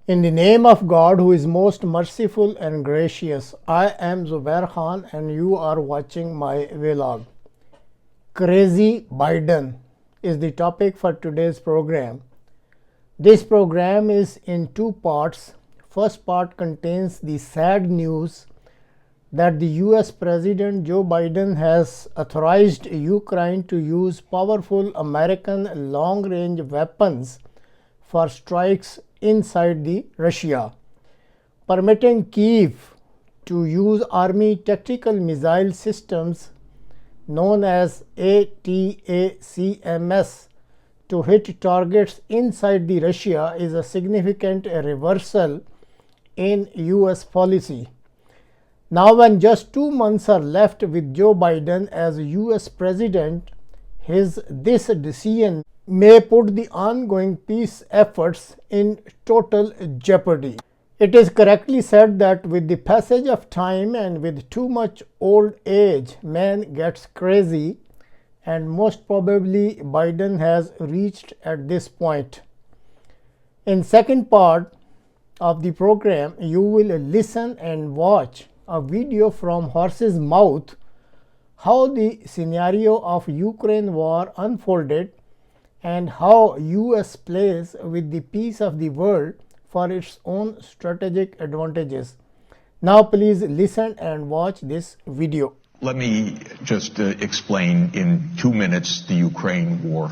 In the name of God, who is most merciful and gracious, I am Zubair Khan and you are watching my vlog. Crazy Biden is the topic for today's program. This program is in two parts. First part contains the sad news that the US President Joe Biden has authorized Ukraine to use powerful American long-range weapons for strikes inside the Russia, permitting Kyiv to use Army tactical missile systems known as ATACMs to hit targets inside the Russia is a significant reversal in US policy. Now, when just 2 months are left with Joe Biden as US President, this decision may put the ongoing peace efforts in total jeopardy. It is correctly said that with the passage of time and with too much old age, man gets crazy, and most probably Biden has reached at this point. In second part of the program, you will listen and watch a video from horse's mouth how the scenario of Ukraine war unfolded and how US plays with the peace of the world for its own strategic advantages. Now please listen and watch this video. Let me just explain in 2 minutes the Ukraine war.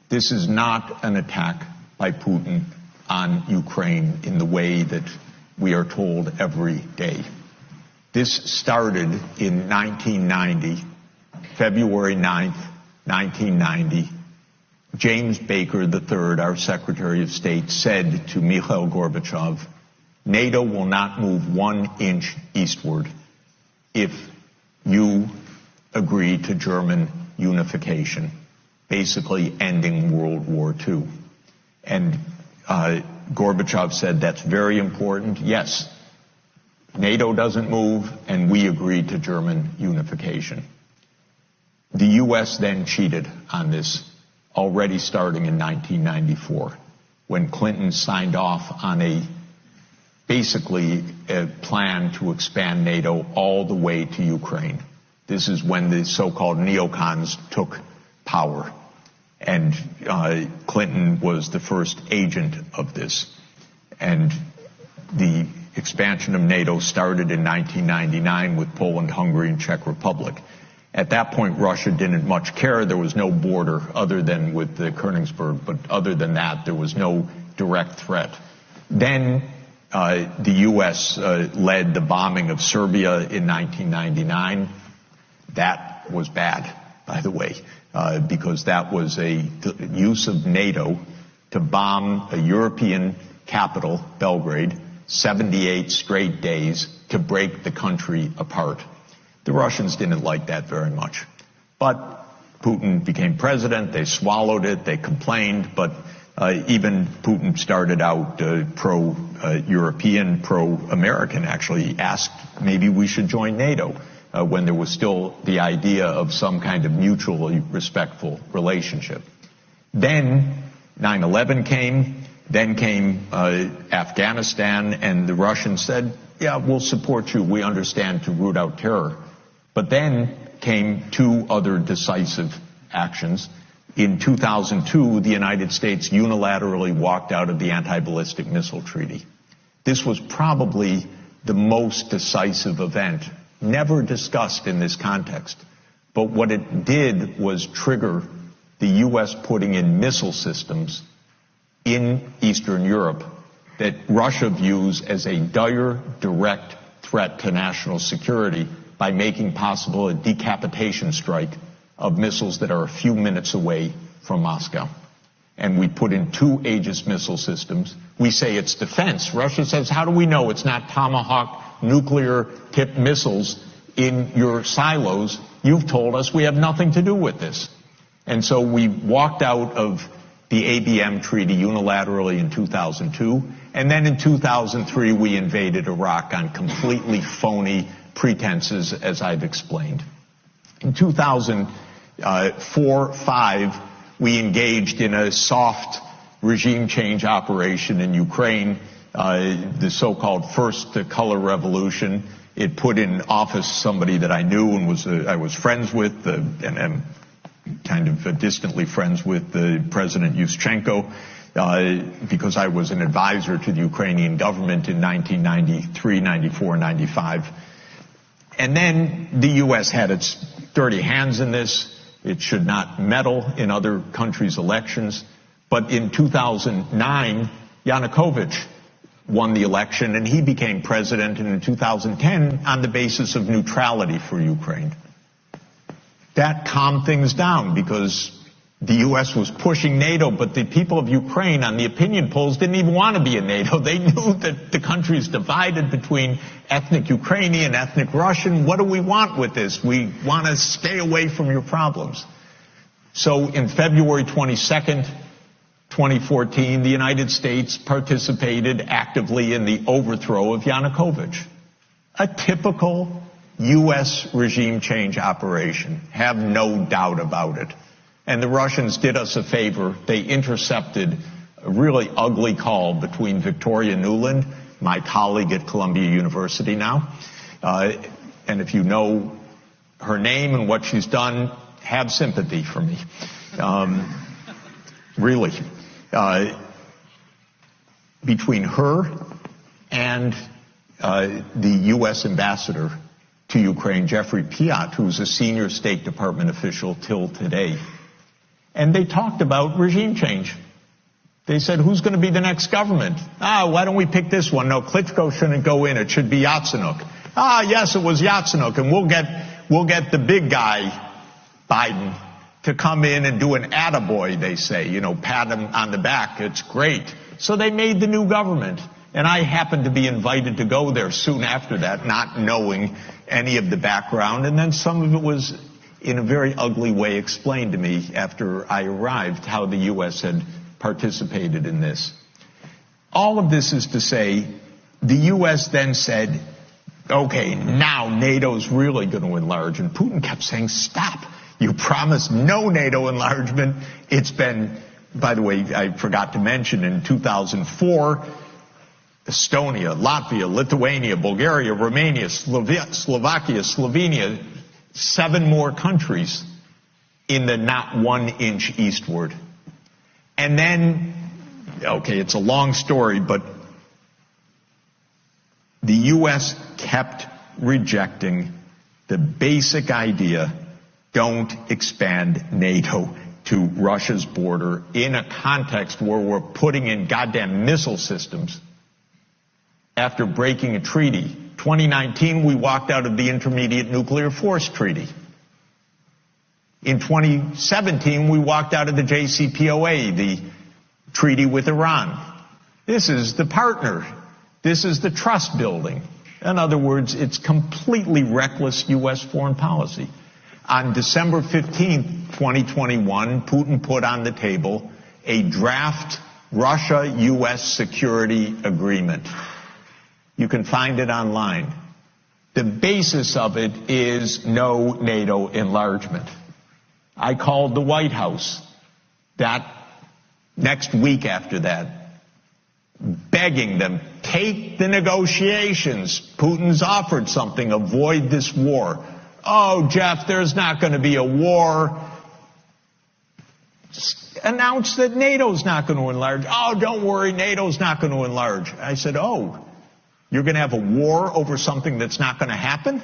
This is not an attack by Putin on Ukraine in the way that we are told every day. This started in 1990, February 9th, 1990. James Baker III, our Secretary of State, said to Mikhail Gorbachev, NATO will not move 1 inch eastward if you agree to German unification, basically ending World War II. And Gorbachev said, that's very important. Yes, NATO doesn't move, and we agree to German unification. The U.S. then cheated on this, already starting in 1994, when Clinton signed off on basically a plan to expand NATO all the way to Ukraine. This is when the so-called neocons took power, and Clinton was the first agent of this. And the expansion of NATO started in 1999 with Poland, Hungary, and Czech Republic. At that point, Russia didn't much care. There was no border other than with the Königsberg, but other than that, there was no direct threat. Then the U.S. led the bombing of Serbia in 1999. That was bad, by the way, because that was a use of NATO to bomb a European capital, Belgrade, 78 straight days to break the country apart. The Russians didn't like that very much. But Putin became president, they swallowed it, they complained, but even Putin started out pro-European, pro-American, actually asked maybe we should join NATO when there was still the idea of some kind of mutually respectful relationship. Then 9/11 came, then came Afghanistan, and the Russians said, yeah, we'll support you, we understand, to root out terror. But then came 2 other decisive actions. In 2002, the United States unilaterally walked out of the anti-ballistic missile treaty. This was probably the most decisive event, never discussed in this context. But what it did was trigger the U.S. putting in missile systems in Eastern Europe that Russia views as a dire, direct threat to national security by making possible a decapitation strike of missiles that are a few minutes away from Moscow. And we put in 2 Aegis missile systems. We say it's defense. Russia says, how do we know it's not Tomahawk nuclear-tipped missiles in your silos? You've told us we have nothing to do with this. And so we walked out of the ABM treaty unilaterally in 2002. And then in 2003, we invaded Iraq on completely phony pretenses, as I've explained. In 2004-05, we engaged in a soft regime change operation in Ukraine the so-called first color revolution. It put in office somebody that I knew and I was friends with, and am kind of distantly friends with President Yushchenko, because I was an advisor to the Ukrainian government in 1993, 94, 95. And then the U.S. had its dirty hands in this. It should not meddle in other countries' elections. But in 2009, Yanukovych won the election, and he became president, and in 2010 on the basis of neutrality for Ukraine. That calmed things down because the U.S. was pushing NATO, but the people of Ukraine on the opinion polls didn't even want to be in NATO. They knew that the country is divided between ethnic Ukrainian, ethnic Russian. What do we want with this? We want to stay away from your problems. So in February 22nd, 2014, the United States participated actively in the overthrow of Yanukovych. A typical U.S. regime change operation. Have no doubt about it. And the Russians did us a favor. They intercepted a really ugly call between Victoria Nuland, my colleague at Columbia University now. And if you know her name and what she's done, have sympathy for me. Really. Between her and the U.S. ambassador to Ukraine, Jeffrey Piot, who's a senior State Department official till today. And they talked about regime change. They said, who's going to be the next government? Why don't we pick this one? No, Klitschko shouldn't go in. It should be Yatsenyuk. Yes, it was Yatsenyuk. And we'll get the big guy, Biden, to come in and do an attaboy, they say. You know, pat him on the back. It's great. So they made the new government. And I happened to be invited to go there soon after that, not knowing any of the background. And then some of it was in a very ugly way explained to me after I arrived, how the U.S. had participated in this. All of this is to say, the U.S. then said, okay, now NATO's really going to enlarge. And Putin kept saying, stop. You promised no NATO enlargement. It's been, by the way, I forgot to mention, in 2004, Estonia, Latvia, Lithuania, Bulgaria, Romania, Slovakia, Slovenia, 7 more countries in the not 1 inch eastward. And then, okay, it's a long story, but the U.S. kept rejecting the basic idea, don't expand NATO to Russia's border in a context where we're putting in goddamn missile systems after breaking a treaty. 2019, we walked out of the Intermediate Nuclear Force Treaty. In 2017, we walked out of the JCPOA, the treaty with Iran. This is the partner. This is the trust building. In other words, it's completely reckless U.S. foreign policy. On December 15th, 2021, Putin put on the table a draft Russia-U.S. security agreement. You can find it online. The basis of it is no NATO enlargement. I called the White House that next week after that, begging them, take the negotiations. Putin's offered something, avoid this war. Oh, Jeff, there's not going to be a war. Announce that NATO's not going to enlarge. Oh, don't worry, NATO's not going to enlarge. I said, oh, you're going to have a war over something that's not going to happen?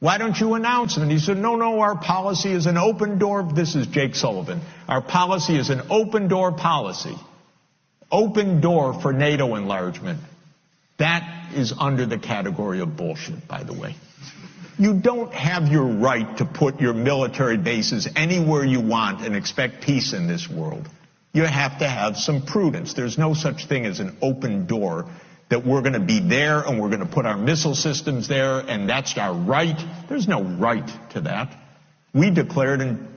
Why don't you announce it? And he said, no, our policy is an open door. This is Jake Sullivan. Our policy is an open door policy. Open door for NATO enlargement. That is under the category of bullshit, by the way. You don't have your right to put your military bases anywhere you want and expect peace in this world. You have to have some prudence. There's no such thing as an open door that we're going to be there and we're going to put our missile systems there and that's our right. There's no right to that. We declared in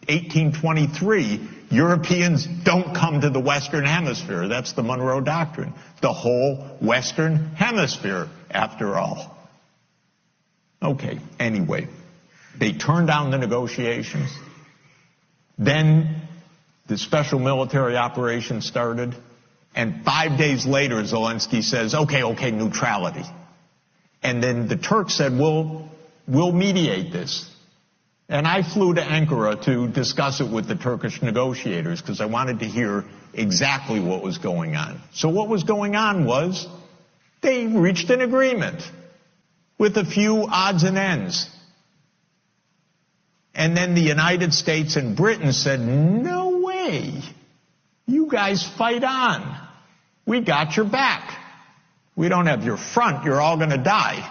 1823, Europeans don't come to the Western Hemisphere. That's the Monroe Doctrine. The whole Western Hemisphere, after all. Okay, anyway, they turned down the negotiations. Then the special military operation started. And 5 days later, Zelensky says, okay, neutrality. And then the Turks said, we'll mediate this. And I flew to Ankara to discuss it with the Turkish negotiators because I wanted to hear exactly what was going on. So what was going on was they reached an agreement with a few odds and ends. And then the United States and Britain said, no way. You guys fight on. We got your back. We don't have your front. You're all going to die.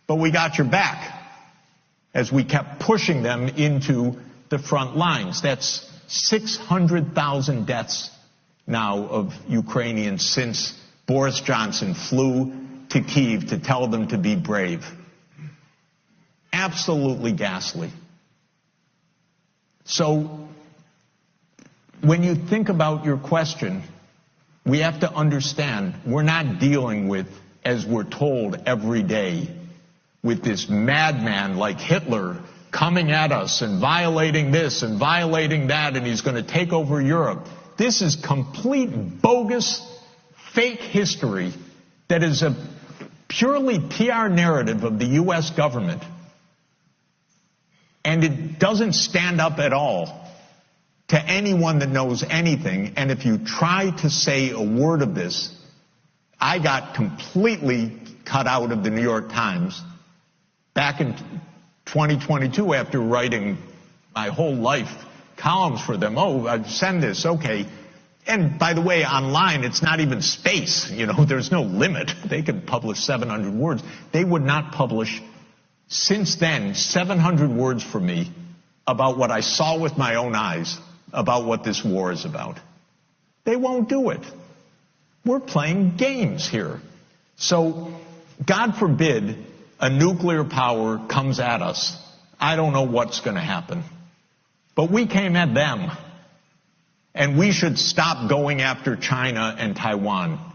But we got your back as we kept pushing them into the front lines. That's 600,000 deaths now of Ukrainians since Boris Johnson flew to Kyiv to tell them to be brave. Absolutely ghastly. So when you think about your question, we have to understand we're not dealing with, as we're told every day, with this madman like Hitler coming at us and violating this and violating that, and he's going to take over Europe. This is complete bogus, fake history that is a purely PR narrative of the U.S. government. And it doesn't stand up at all to anyone that knows anything. And if you try to say a word of this, I got completely cut out of the New York Times back in 2022 after writing my whole life columns for them. I'd send this, okay. And by the way, online, it's not even space. There's no limit. They can publish 700 words. They would not publish, since then, 700 words for me about what I saw with my own eyes about what this war is about. They won't do it. We're playing games here. So, God forbid a nuclear power comes at us. I don't know what's going to happen. But we came at them. And we should stop going after China and Taiwan.